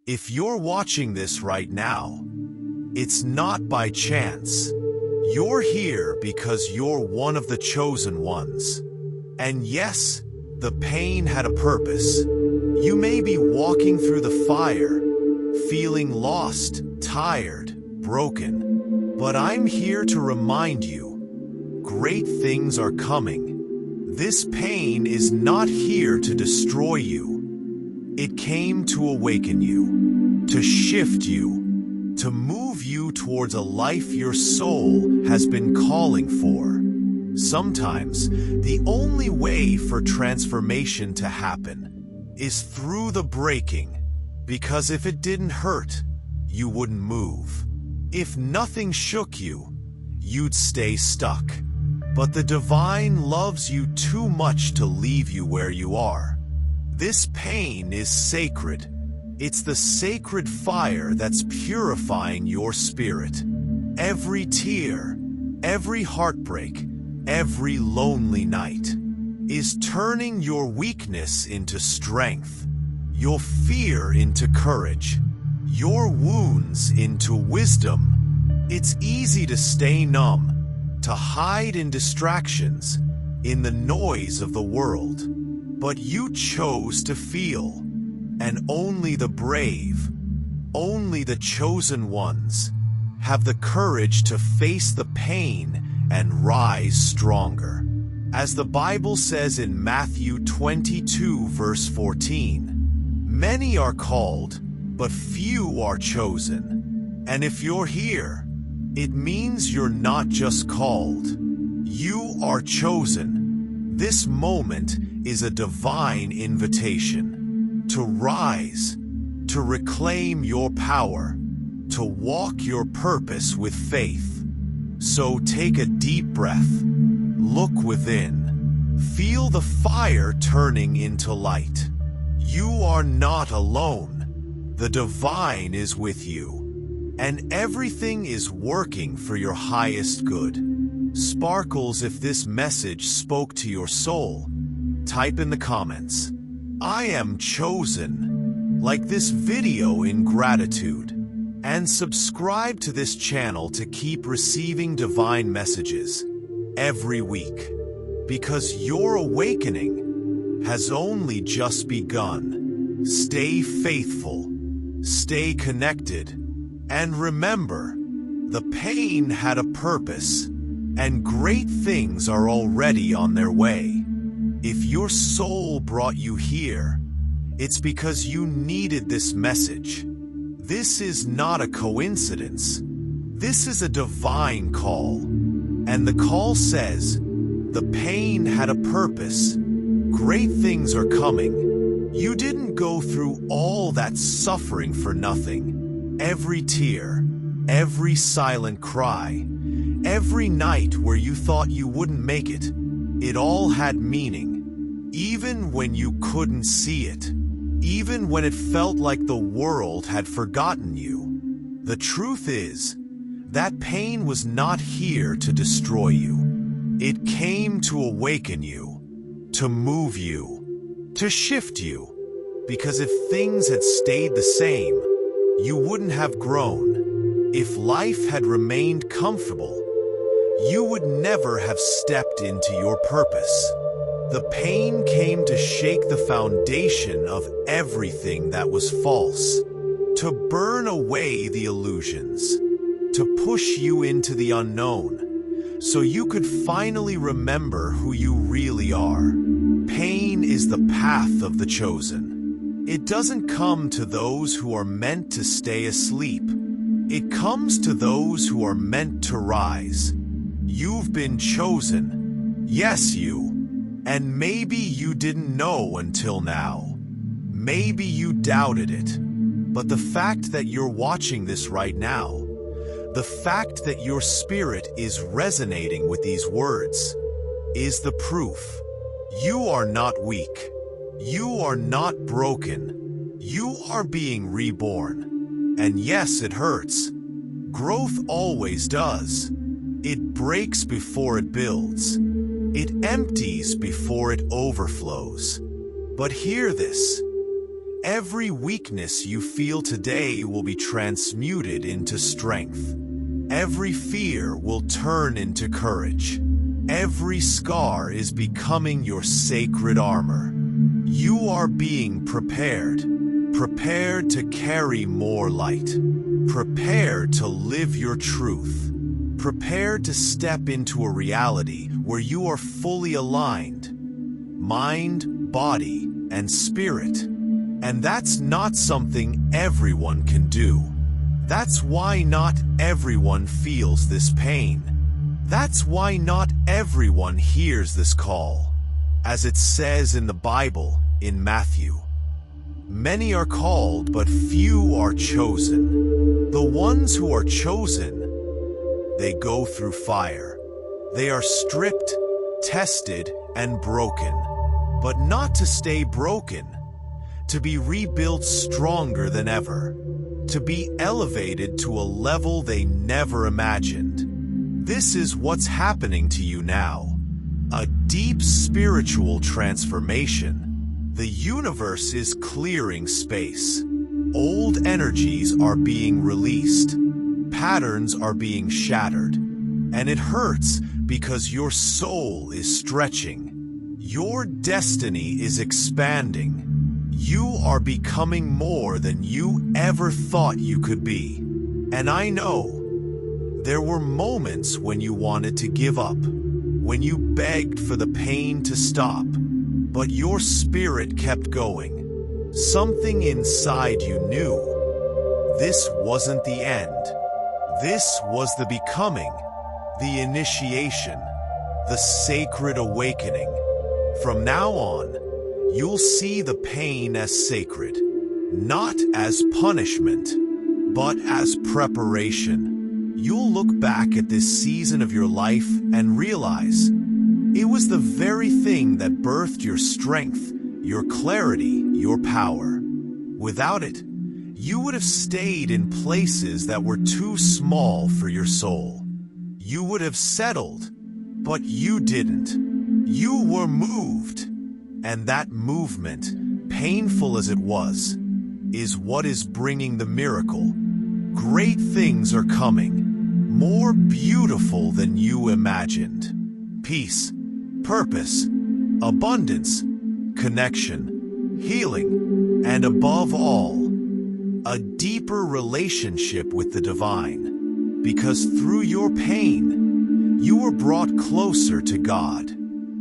If you're watching this right now, it's not by chance. You're here because you're one of the chosen ones. And yes, the pain had a purpose. You may be walking through the fire, feeling lost, tired, broken. But I'm here to remind you, great things are coming. This pain is not here to destroy you. It came to awaken you, to shift you, to move you towards a life your soul has been calling for. Sometimes, the only way for transformation to happen is through the breaking, because if it didn't hurt, you wouldn't move. If nothing shook you, you'd stay stuck. But the divine loves you too much to leave you where you are. This pain is sacred. It's the sacred fire that's purifying your spirit. Every tear, every heartbreak, every lonely night is turning your weakness into strength, your fear into courage, your wounds into wisdom. It's easy to stay numb, to hide in distractions, in the noise of the world. But you chose to feel, and only the brave, only the chosen ones, have the courage to face the pain and rise stronger. As the Bible says in Matthew 22 verse 14, many are called, but few are chosen. And if you're here, it means you're not just called, you are chosen. This moment is a divine invitation to rise, to reclaim your power, to walk your purpose with faith. So take a deep breath, look within, feel the fire turning into light. You are not alone. The divine is with you, and everything is working for your highest good. Sparkles, if this message spoke to your soul, type in the comments, "I am chosen," like this video in gratitude, and subscribe to this channel to keep receiving divine messages every week, because your awakening has only just begun. Stay faithful, stay connected, and remember, the pain had a purpose, and great things are already on their way. If your soul brought you here, it's because you needed this message. This is not a coincidence. This is a divine call. And the call says, the pain had a purpose. Great things are coming. You didn't go through all that suffering for nothing. Every tear, every silent cry, every night where you thought you wouldn't make it, it all had meaning. Even when you couldn't see it, even when it felt like the world had forgotten you. The truth is, that pain was not here to destroy you. It came to awaken you, to move you, to shift you. Because if things had stayed the same, you wouldn't have grown. If life had remained comfortable, you would never have stepped into your purpose. The pain came to shake the foundation of everything that was false, to burn away the illusions, to push you into the unknown, so you could finally remember who you really are. Pain is the path of the chosen. It doesn't come to those who are meant to stay asleep. It comes to those who are meant to rise. You've been chosen. Yes, you. And maybe you didn't know until now. Maybe you doubted it. But the fact that you're watching this right now, the fact that your spirit is resonating with these words, is the proof. You are not weak. You are not broken. You are being reborn. And yes, it hurts. Growth always does. It breaks before it builds. It empties before it overflows. But hear this. Every weakness you feel today will be transmuted into strength. Every fear will turn into courage. Every scar is becoming your sacred armor. You are being prepared to carry more light, prepared to live your truth, prepared to step into a reality where you are fully aligned, mind, body, and spirit. And that's not something everyone can do. That's why not everyone feels this pain. That's why not everyone hears this call. As it says in the Bible, in Matthew, many are called, but few are chosen. The ones who are chosen, they go through fire. They are stripped, tested, and broken. But not to stay broken, to be rebuilt stronger than ever, to be elevated to a level they never imagined. This is what's happening to you now. A deep spiritual transformation. The universe is clearing space. Old energies are being released. Patterns are being shattered. And it hurts because your soul is stretching. Your destiny is expanding. You are becoming more than you ever thought you could be. And I know, there were moments when you wanted to give up, when you begged for the pain to stop, but your spirit kept going. Something inside you knew this wasn't the end. This was the becoming, the initiation, the sacred awakening. From now on, you'll see the pain as sacred, not as punishment, but as preparation. You'll look back at this season of your life and realize it was the very thing that birthed your strength, your clarity, your power. Without it, you would have stayed in places that were too small for your soul. You would have settled, but you didn't. You were moved. And that movement, painful as it was, is what is bringing the miracle. Great things are coming, more beautiful than you imagined. Peace, purpose, abundance, connection, healing, and above all, a deeper relationship with the divine. Because through your pain, you were brought closer to God.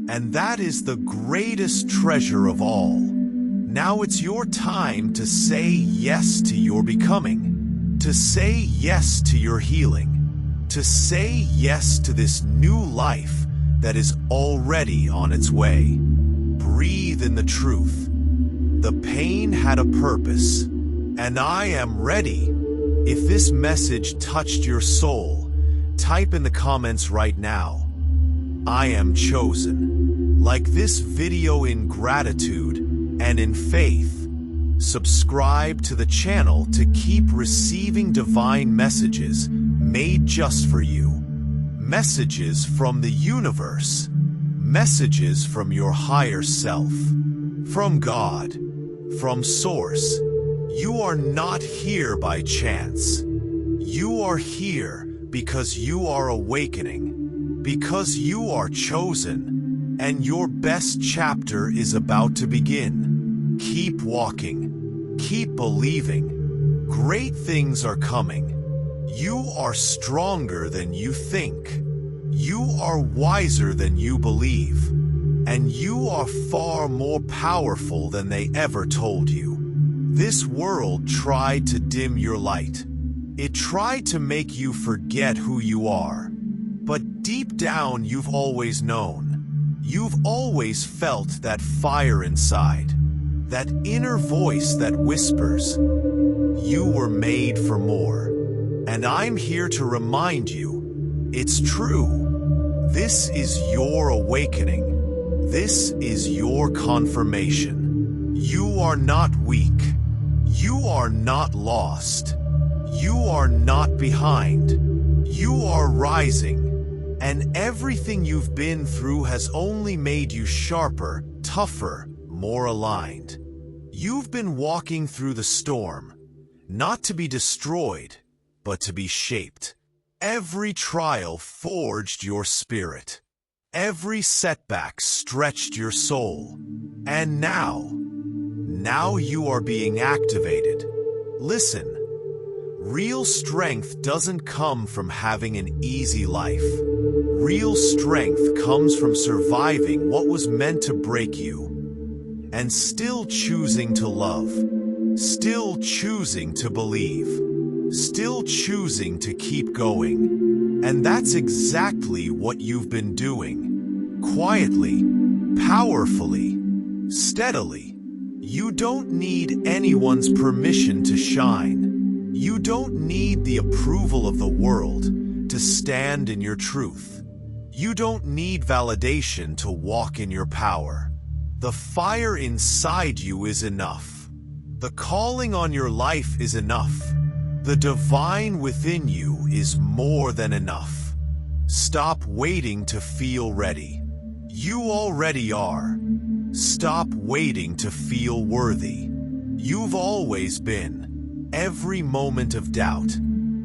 And that is the greatest treasure of all. Now it's your time to say yes to your becoming, to say yes to your healing, to say yes to this new life that is already on its way. Breathe in the truth. The pain had a purpose, and I am ready. If this message touched your soul, type in the comments right now, I am chosen. Like this video in gratitude and in faith. Subscribe to the channel to keep receiving divine messages made just for you. Messages from the universe. Messages from your higher self. From God. From Source. You are not here by chance. You are here because you are awakening. Because you are chosen. And your best chapter is about to begin. Keep walking. Keep believing. Great things are coming. You are stronger than you think. You are wiser than you believe. And you are far more powerful than they ever told you. This world tried to dim your light. It tried to make you forget who you are. But deep down, you've always known. You've always felt that fire inside. That inner voice that whispers, you were made for more. And I'm here to remind you, it's true. This is your awakening. This is your confirmation. You are not weak. You are not lost. You are not behind. You are rising. And everything you've been through has only made you sharper, tougher, more aligned. You've been walking through the storm, not to be destroyed, but to be shaped. Every trial forged your spirit. Every setback stretched your soul. And now you are being activated. Listen, real strength doesn't come from having an easy life. Real strength comes from surviving what was meant to break you, and still choosing to love, still choosing to believe, still choosing to keep going. And that's exactly what you've been doing. Quietly, powerfully, steadily. You don't need anyone's permission to shine. You don't need the approval of the world to stand in your truth. You don't need validation to walk in your power. The fire inside you is enough. The calling on your life is enough. The divine within you is more than enough. Stop waiting to feel ready. You already are. Stop waiting to feel worthy. You've always been. Every moment of doubt,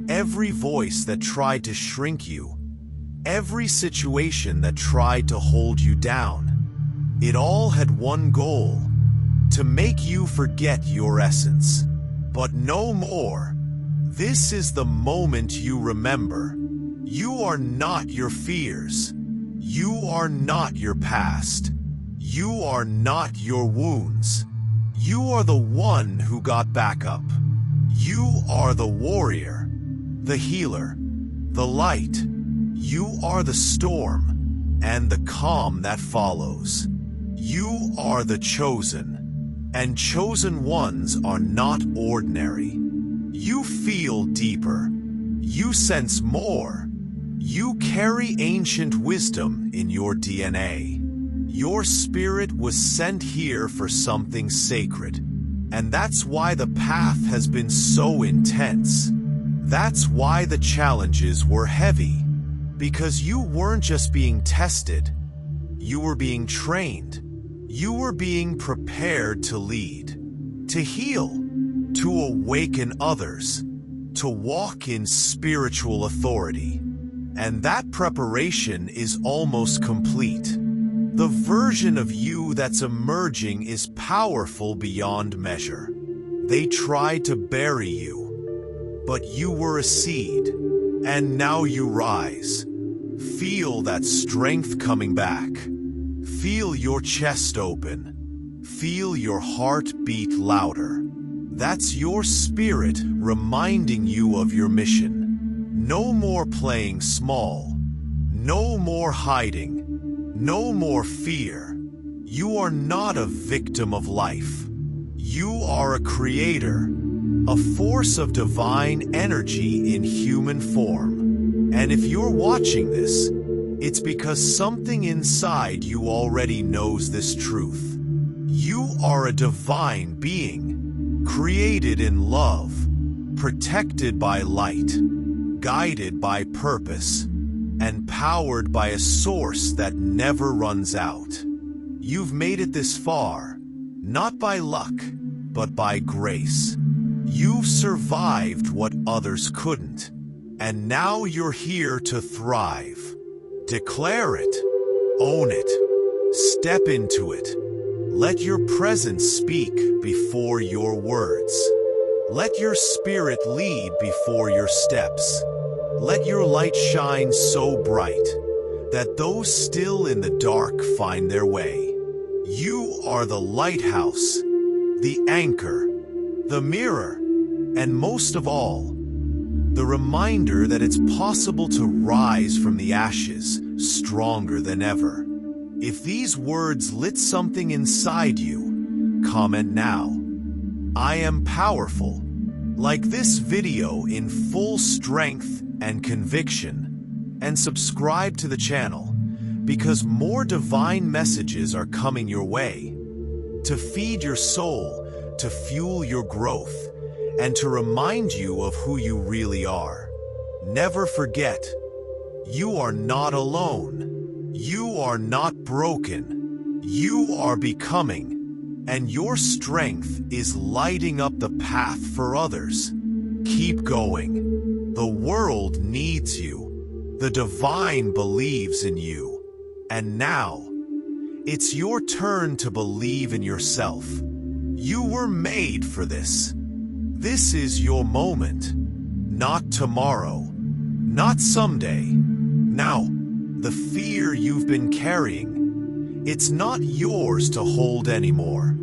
every voice that tried to shrink you, every situation that tried to hold you down, it all had one goal: to make you forget your essence. But no more. This is the moment you remember. You are not your fears. You are not your past. You are not your wounds. You are the one who got back up. You are the warrior, the healer, the light. You are the storm and the calm that follows. You are the chosen, and chosen ones are not ordinary. You feel deeper. You sense more. You carry ancient wisdom in your DNA. Your spirit was sent here for something sacred, and that's why the path has been so intense. That's why the challenges were heavy, because you weren't just being tested, you were being trained. You were being prepared to lead, to heal, to awaken others, to walk in spiritual authority. And that preparation is almost complete. The version of you that's emerging is powerful beyond measure. They tried to bury you, but you were a seed, and now you rise. Feel that strength coming back. Feel your chest open. Feel your heart beat louder. That's your spirit reminding you of your mission. No more playing small. No more hiding. No more fear. You are not a victim of life. You are a creator, a force of divine energy in human form. And if you're watching this, it's because something inside you already knows this truth. You are a divine being, created in love, protected by light, guided by purpose, and powered by a source that never runs out. You've made it this far, not by luck, but by grace. You've survived what others couldn't, and now you're here to thrive. Declare it, own it, step into it. Let your presence speak before your words. Let your spirit lead before your steps. Let your light shine so bright that those still in the dark find their way. You are the lighthouse, the anchor, the mirror, and most of all, the reminder that it's possible to rise from the ashes stronger than ever. If these words lit something inside you, comment now. I am powerful. Like this video in full strength and conviction, and subscribe to the channel because more divine messages are coming your way to feed your soul, to fuel your growth, and to remind you of who you really are. Never forget, you are not alone. You are not broken. You are becoming. and your strength is lighting up the path for others. Keep going. The world needs you. The divine believes in you. And now, it's your turn to believe in yourself. You were made for this. This is your moment. Not tomorrow. Not someday. Now, the fear you've been carrying, it's not yours to hold anymore.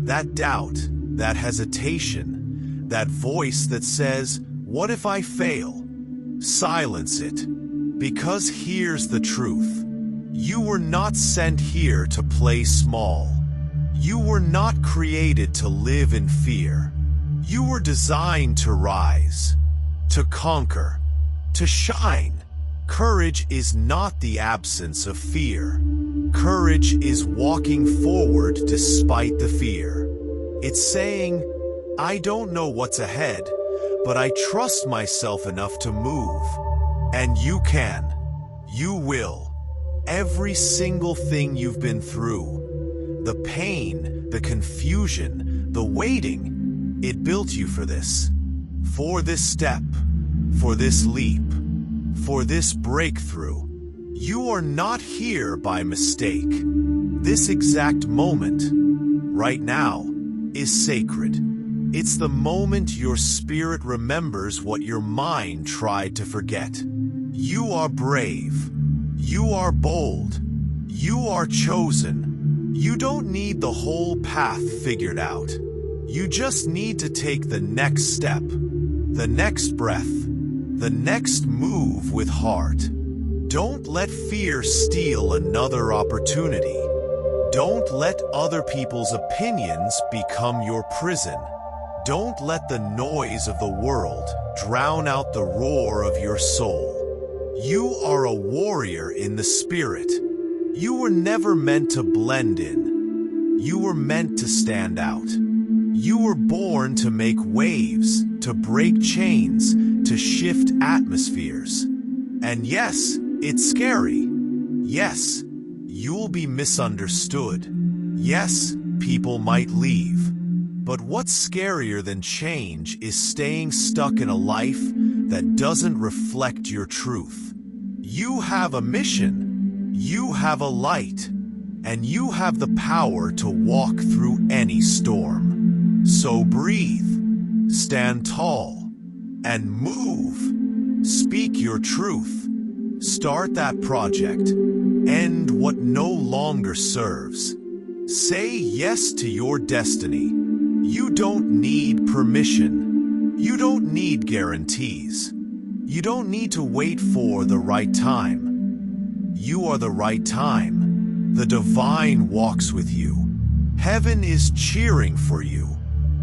That doubt, that hesitation, that voice that says, "What if I fail?" Silence it. Because here's the truth. You were not sent here to play small. You were not created to live in fear. You were designed to rise, to conquer, to shine. Courage is not the absence of fear. Courage is walking forward despite the fear. It's saying, "I don't know what's ahead, but I trust myself enough to move." And you can. You will. Every single thing you've been through, the pain, the confusion, the waiting, it built you for this. For this step, for this leap, for this breakthrough. You are not here by mistake. This exact moment, right now, is sacred. It's the moment your spirit remembers what your mind tried to forget. You are brave. You are bold. You are chosen. You don't need the whole path figured out. You just need to take the next step, the next breath, the next move with heart. Don't let fear steal another opportunity. Don't let other people's opinions become your prison. Don't let the noise of the world drown out the roar of your soul. You are a warrior in the spirit. You were never meant to blend in. You were meant to stand out. You were born to make waves, to break chains, to shift atmospheres. And yes, it's scary. Yes, you'll be misunderstood. Yes, people might leave. But what's scarier than change is staying stuck in a life that doesn't reflect your truth. You have a mission, you have a light, and you have the power to walk through any storm. So breathe, stand tall, and move. Speak your truth. Start that project. End what no longer serves. Say yes to your destiny. You don't need permission. You don't need guarantees. You don't need to wait for the right time. You are the right time. The divine walks with you. Heaven is cheering for you.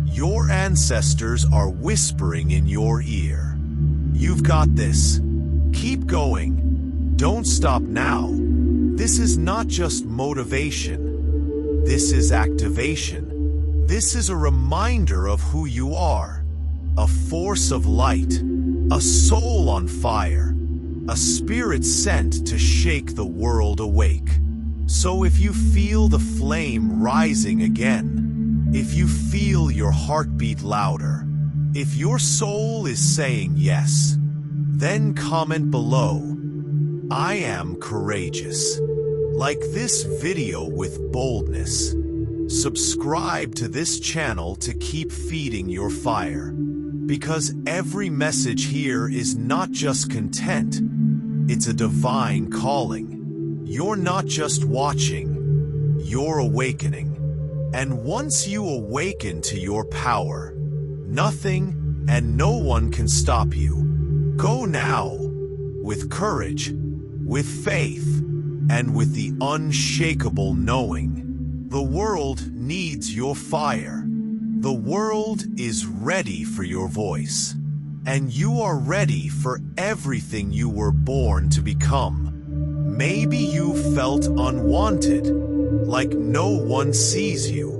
Your ancestors are whispering in your ear. You've got this. Keep going. Don't stop now. This is not just motivation. This is activation. This is a reminder of who you are. A force of light. A soul on fire. A spirit sent to shake the world awake. So if you feel the flame rising again, if you feel your heartbeat louder, if your soul is saying yes, then comment below, "I am courageous." Like this video with boldness. Subscribe to this channel to keep feeding your fire. Because every message here is not just content, it's a divine calling. You're not just watching, you're awakening. And once you awaken to your power, nothing and no one can stop you. Go now, with courage, with faith, and with the unshakable knowing. The world needs your fire. The world is ready for your voice. And you are ready for everything you were born to become. Maybe you felt unwanted, like no one sees you,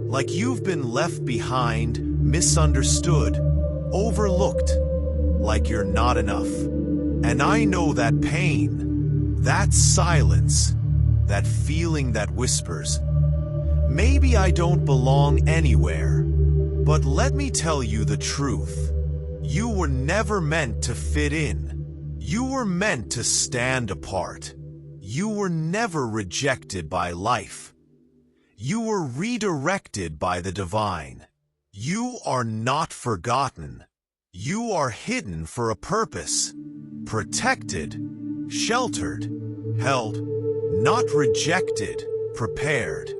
like you've been left behind, misunderstood, overlooked, like you're not enough. And I know that pain, that silence, that feeling that whispers, Maybe I don't belong anywhere, but let me tell you the truth. You were never meant to fit in. You were meant to stand apart. You were never rejected by life. You were redirected by the divine. You are not forgotten. You are hidden for a purpose. Protected, sheltered, held, not rejected, prepared.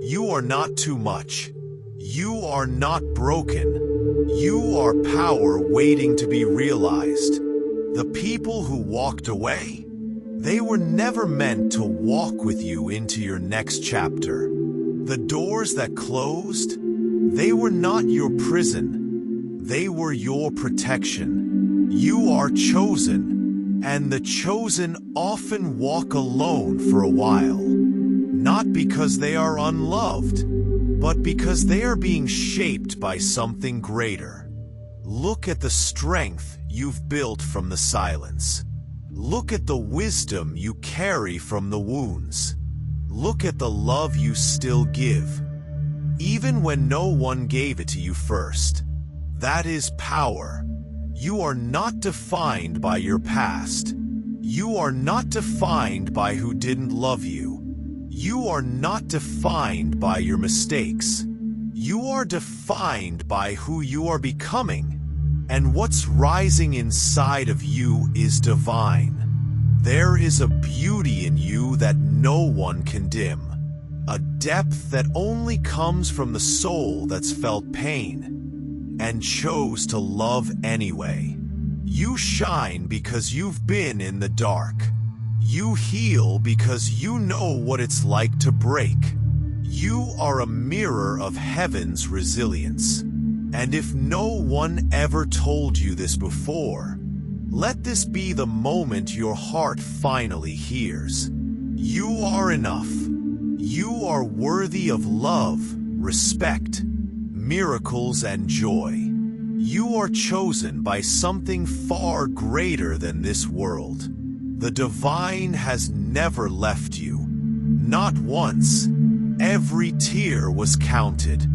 You are not too much. You are not broken. You are power waiting to be realized. The people who walked away, they were never meant to walk with you into your next chapter. The doors that closed, they were not your prison. They were your protection. You are chosen, and the chosen often walk alone for a while. Not because they are unloved, but because they are being shaped by something greater. Look at the strength you've built from the silence. Look at the wisdom you carry from the wounds. Look at the love you still give, even when no one gave it to you first. That is power. You are not defined by your past. You are not defined by who didn't love you. You are not defined by your mistakes. You are defined by who you are becoming, and what's rising inside of you is divine. There is a beauty in you that no one can dim, a depth that only comes from the soul that's felt pain and chose to love anyway. You shine because you've been in the dark. You heal because you know what it's like to break. You are a mirror of heaven's resilience. And if no one ever told you this before, let this be the moment your heart finally hears. You are enough. You are worthy of love, respect, miracles, and joy. You are chosen by something far greater than this world. The divine has never left you. Not once. Every tear was counted.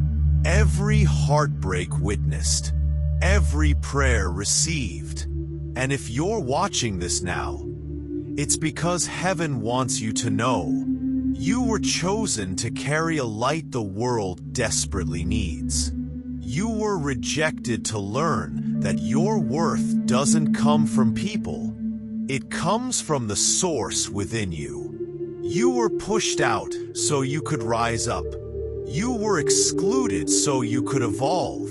Every heartbreak witnessed. Every prayer received. And if you're watching this now, it's because heaven wants you to know you were chosen to carry a light the world desperately needs. You were rejected to learn that your worth doesn't come from people. It comes from the source within you. You were pushed out so you could rise up. You were excluded so you could evolve.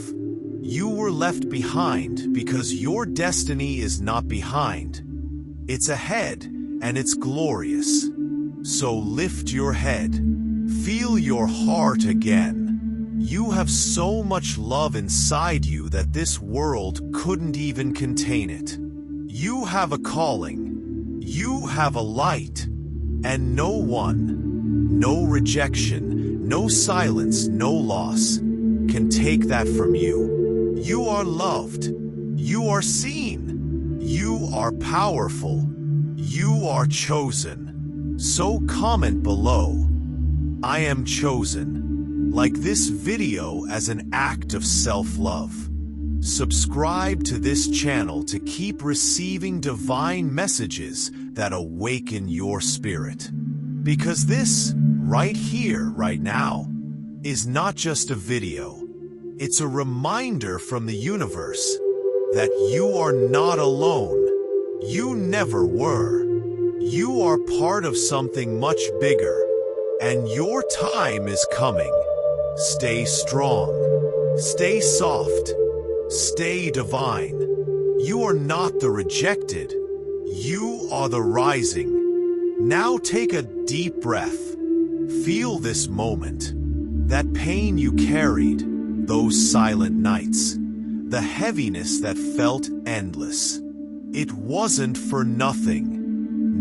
You were left behind because your destiny is not behind. It's ahead, and it's glorious. So lift your head. Feel your heart again. You have so much love inside you that this world couldn't even contain it. You have a calling. You have a light. And no one, no rejection, no silence, no loss can take that from you. You are loved. You are seen. You are powerful. You are chosen. So comment below, I am chosen. Like this video as an act of self-love. Subscribe to this channel to keep receiving divine messages that awaken your spirit. Because this, right here, right now, is not just a video. It's a reminder from the universe that you are not alone. You never were. You are part of something much bigger, and your time is coming. Stay strong. Stay soft. Stay divine. You are not the rejected. You are the rising. Now take a deep breath. Feel this moment. That pain you carried, those silent nights, the heaviness that felt endless. It wasn't for nothing.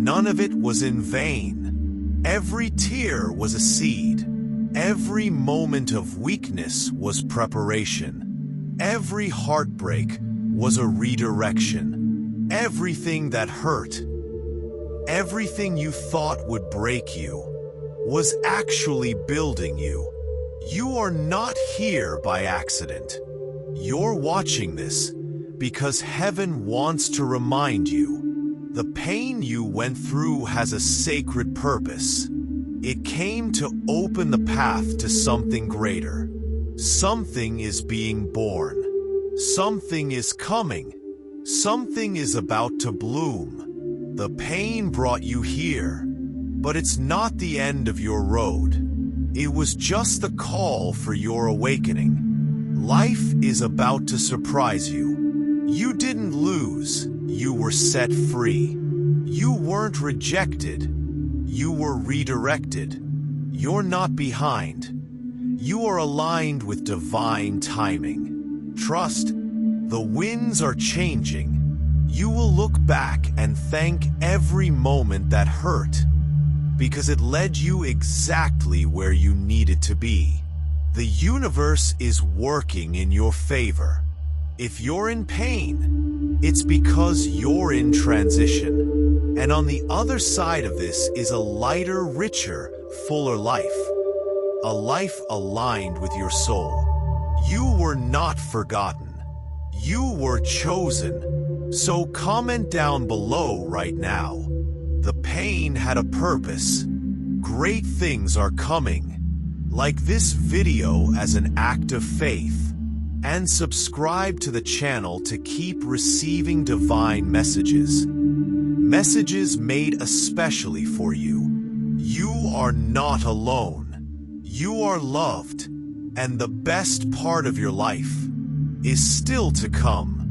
None of it was in vain. Every tear was a seed. Every moment of weakness was preparation. Every heartbreak was a redirection. Everything that hurt, everything you thought would break you, was actually building you. You are not here by accident. You're watching this because heaven wants to remind you the pain you went through has a sacred purpose. It came to open the path to something greater. Something is being born. Something is coming. Something is about to bloom. The pain brought you here, but it's not the end of your road. It was just the call for your awakening. Life is about to surprise you. You didn't lose. You were set free. You weren't rejected. You were redirected. You're not behind. You are aligned with divine timing. Trust, the winds are changing. You will look back and thank every moment that hurt, because it led you exactly where you needed to be. The universe is working in your favor. If you're in pain, it's because you're in transition. And on the other side of this is a lighter, richer, fuller life. A life aligned with your soul. You were not forgotten. You were chosen. So comment down below right now. The pain had a purpose. Great things are coming. Like this video as an act of faith. And subscribe to the channel to keep receiving divine messages. Messages made especially for you. You are not alone. You are loved. And the best part of your life is still to come.